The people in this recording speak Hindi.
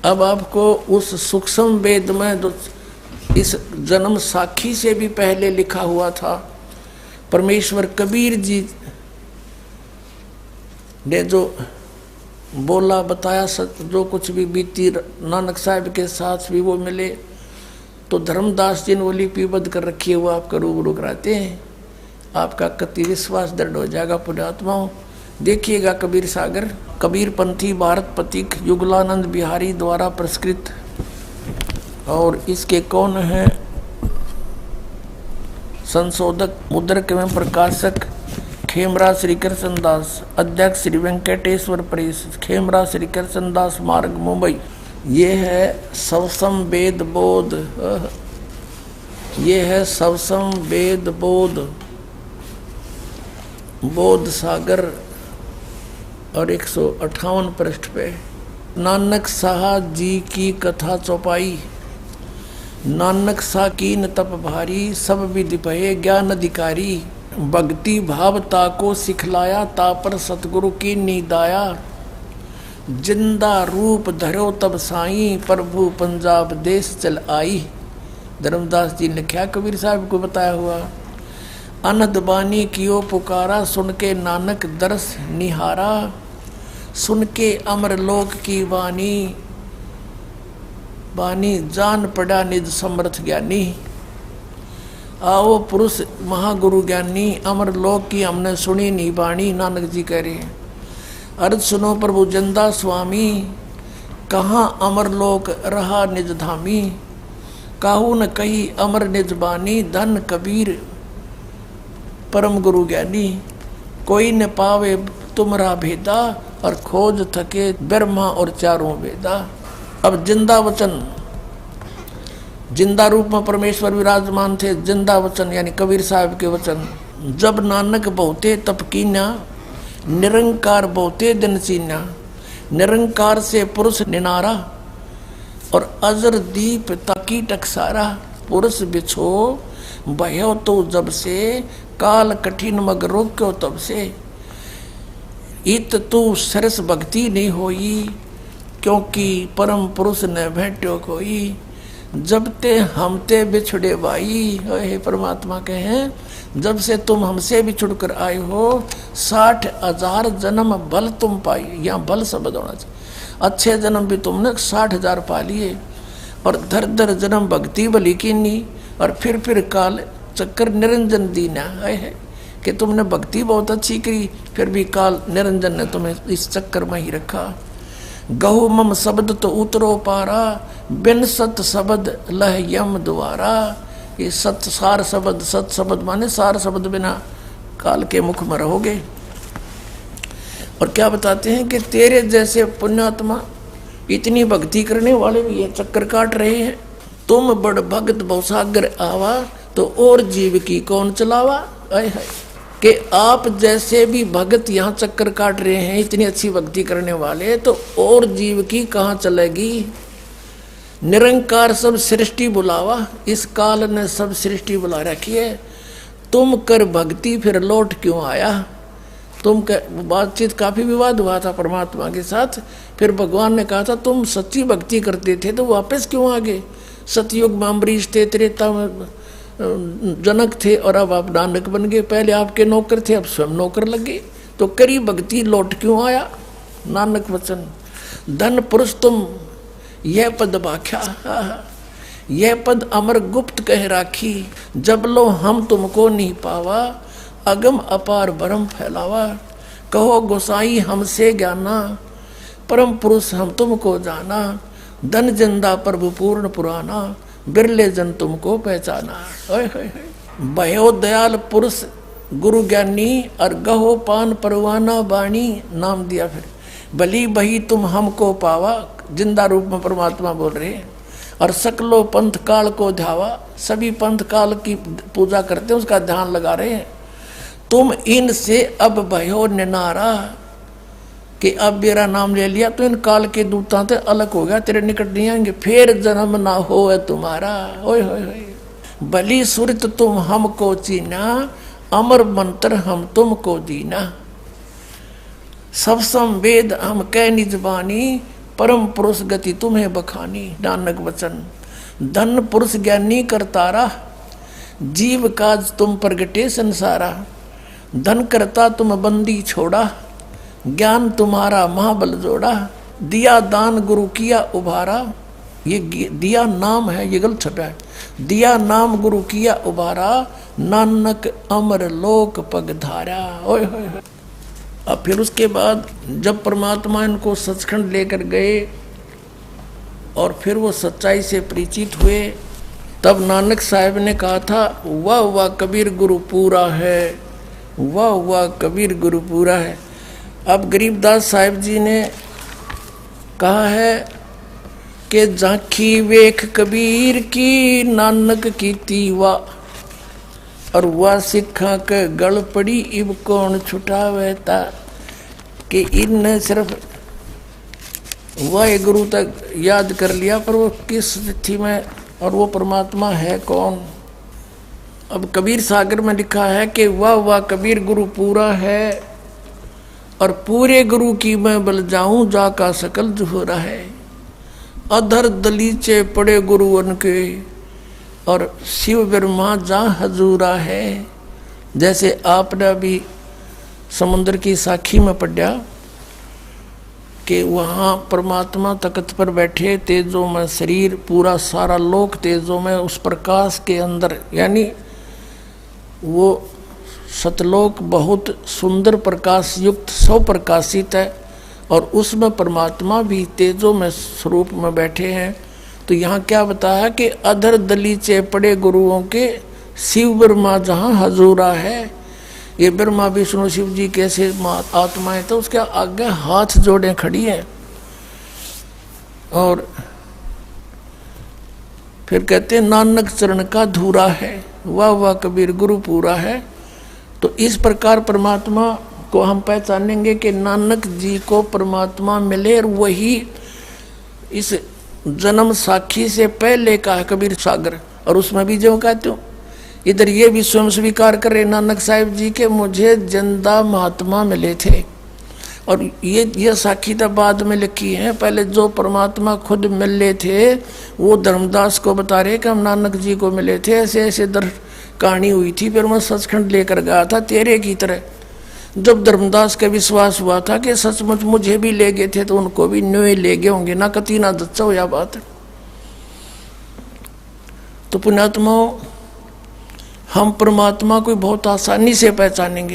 अब आपको उस सूक्ष्म वेद में जो इस जन्म साखी से भी पहले लिखा हुआ था, परमेश्वर कबीर जी ने जो बोला बताया, जो कुछ भी बीती नानक साहब के साथ भी वो मिले, तो धर्मदास जी ने वो लिपिबद्ध कर रखी है, वो आपका रूबरू कराते हैं। आपका कति विश्वास दृढ़ हो जाएगा पुण्यात्माओं। देखिएगा कबीर सागर, कबीर पंथी भारत पथिक युगलानंद बिहारी द्वारा पुरस्कृत, और इसके कौन है संशोधक मुद्रक एवं प्रकाशक खेमरा श्री कृष्ण दास, अध्यक्ष श्री वेंकटेश्वर प्रेस, खेमरा श्री कृष्ण दास मार्ग मुंबई। ये है सवसम वेद बोध, ये है सवसम वेद बोध, बोध सागर, और 158 पृष्ठ पे नानक साहब जी की कथा चौपाई। नानक सा कीन तप भारी, सब विधि भये ज्ञान अधिकारी, भक्ति भाव ताको सिखलाया, तापर सतगुरु की नीदाया, जिंदा रूप धरो तब साई, प्रभु पंजाब देश चल आई। धर्मदास जी ने लिखा, कबीर साहब को बताया हुआ। अनहद बानी कियो पुकारा, सुन के नानक दरस निहारा, सुन के अमर लोक की वाणी, बानी जान पड़ा निज समर्थ ज्ञानी। आओ पुरुष महागुरु ज्ञानी, अमर लोक की हमने सुनी नहीं बाणी। नानक जी कह रहे हैं, अर्ज सुनो प्रभु जंदा स्वामी, कहाँ अमर लोक रहा निज धामी, काहू न कही अमर निज बानी, धन कबीर परम गुरु ज्ञानी। कोई न पावे तुमरा भेदा, और खोज थके ब्रह्मा और चारों वेदा। अब जिंदा वचन, जिंदा रूप में परमेश्वर विराजमान थे। जिंदा वचन यानी कबीर साहब के वचन। जब नानक बहुते तप कीन्या, निरंकार बहुते दिन चीन्या, निरंकार से पुरुष निनारा, और अजर दीप ताकी टकसारा। पुरुष बिछो भयो तो जब से, काल कठिन मग रोक्यो तब से। इत तू सरस भक्ति नहीं होई, क्योंकि परम पुरुष न भेंट्यो कोई। जब ते हमते बिछड़े बाई, हे परमात्मा कहे, जब से तुम हमसे बिछुड़ कर आए हो, 60,000 जन्म बल तुम पाई। यहाँ बल शब्द होना चाहिए। अच्छे जन्म भी तुमने 60,000 पा लिए, और धर धर जन्म भक्ति बली कीनी, और फिर काल चक्कर निरंजन दीना है कि तुमने भक्ति बहुत अच्छी करी, फिर भी काल निरंजन ने तुम्हें इस चक्कर में ही रखा। गहु मम शब्द तो उतरो पारा, बिन सत शब्द लह यम द्वारा। ये सत सार शब्द, सत शब्द माने सार शब्द बिना काल के मुख में रहोगे। और क्या बताते हैं कि तेरे जैसे पुण्यात्मा इतनी भक्ति करने वाले भी ये चक्कर काट रहे हैं। तुम बड़ भगत बहुसागर आवा, तो और जीव की कौन चलावा। आए हाय कि आप जैसे भी भगत यहाँ चक्कर काट रहे हैं, इतनी अच्छी भक्ति करने वाले, तो और जीव की कहाँ चलेगी। निरंकार सब सृष्टि बुलावा, इस काल ने सब सृष्टि बुला रखी है। तुम कर भक्ति फिर लौट क्यों आया। तुम बातचीत काफी विवाद हुआ था परमात्मा के साथ। फिर भगवान ने कहा था तुम सच्ची भक्ति करते थे तो वापस क्यों आ गए। सतयुग में अम्बरीश थे, त्रेता में जनक थे, और अब आप नानक बन गए। पहले आपके नौकर थे, अब स्वयं नौकर लग गए, तो करी भक्ति लौट क्यों आया। नानक वचन। धन पुरुष तुम यह पद भाख्या, यह पद अमर गुप्त कह राखी। जब लो हम तुमको नहीं पावा, अगम अपार भरम फैलावा। कहो गोसाई हमसे ज्ञाना, परम पुरुष हम तुमको जाना। धन जिंदा प्रभु पूर्ण पुराना, बिरले जन तुमको पहचाना। भयो दयाल पुरुष गुरु ज्ञानी, और गहो पान परवाना बाणी। नाम दिया फिर, भली बही तुम हमको पावा। जिंदा रूप में परमात्मा बोल रहे हैं। और सकलो पंथ काल को ध्यावा, सभी पंथ काल की पूजा करते हैं, उसका ध्यान लगा रहे हैं। तुम इनसे अब भयो निनारा, कि अब मेरा नाम ले लिया तो इन काल के दूतां से अलग हो गया, तेरे निकट नहीं आएंगे, फिर जन्म ना हो तुम्हारा। ओए होए होए। भली सुरत तुम हमको चीना, अमर मंत्र हम तुमको दीना। सब संवेद हम कह निज बानी, परम पुरुष गति तुम्हें बखानी। नानक वचन धन पुरुष ज्ञानी करतारा, जीव काज तुम प्रगटे संसारा। धन करता तुम बंदी छोड़ा, ज्ञान तुम्हारा महाबल जोड़ा। दिया दान गुरु किया उभारा, ये दिया नाम है, ये गलत छपा है। दिया नाम गुरु किया उभारा, नानक अमर लोक पग धारा। ओए होए। अब फिर उसके बाद जब परमात्मा इनको सचखंड लेकर गए और फिर वो सच्चाई से परिचित हुए, तब नानक साहब ने कहा था, वाह वाह कबीर गुरु पूरा है, वाह वाह कबीर गुरु पूरा है। अब गरीबदास साहिब जी ने कहा है कि झांकी वेख कबीर की, नानक की तीवा, और वह सिखा के गल पड़ी, इब कौन छुटावे ता। कि इन सिर्फ वह गुरु तक याद कर लिया, पर वो किस स्थिति में और वो परमात्मा है कौन। अब कबीर सागर में लिखा है कि वाह वाह कबीर गुरु पूरा है, और पूरे गुरु की मैं बल जाऊं, जाका सकल जुहरा है। अधर दलीचे पड़े गुरु उनके, और शिव ब्रह्मा जा हजूरा है। जैसे आपने भी समुद्र की साखी में पढ़ा कि वहाँ परमात्मा तख्त पर बैठे, तेजों में शरीर, पूरा सारा लोक तेजों में, उस प्रकाश के अंदर, यानी वो सतलोक बहुत सुंदर प्रकाश युक्त स्वप्रकाशित है, और उसमें परमात्मा भी तेजों में स्वरूप में बैठे हैं। तो यहाँ क्या बताया कि अधर दलीचे पड़े गुरुओं के, शिव ब्रह्मा जहाँ हजूरा है। ये ब्रह्मा विष्णु शिव जी कैसे आत्माएं, तो उसके आगे हाथ जोड़े खड़ी हैं। और फिर कहते हैं नानक चरण का धूरा है, वाह वाह कबीर गुरु पूरा है। तो इस प्रकार परमात्मा को हम पहचानेंगे कि नानक जी को परमात्मा मिले, और वही इस जन्म साखी से पहले का है कबीर सागर। और उसमें भी जो कहते हो, इधर ये भी स्वयं स्वीकार कर रहे नानक साहिब जी के मुझे जिंदा महात्मा मिले थे। और ये साखी तो बाद में लिखी है, पहले जो परमात्मा खुद मिले थे वो धर्मदास को बता रहे कि हम नानक जी को मिले थे, ऐसे ऐसे कहानी हुई थी। फिर मैं सचखंड लेकर गया था तेरे की तरह। जब धर्मदास का विश्वास हुआ था कि सचमुच मुझे भी ले गए थे, तो उनको भी न्योय ले गए होंगे ना, कती ना दच्चा हो या बात। तो पुण्यात्माओं, हम परमात्मा को बहुत आसानी से पहचानेंगे।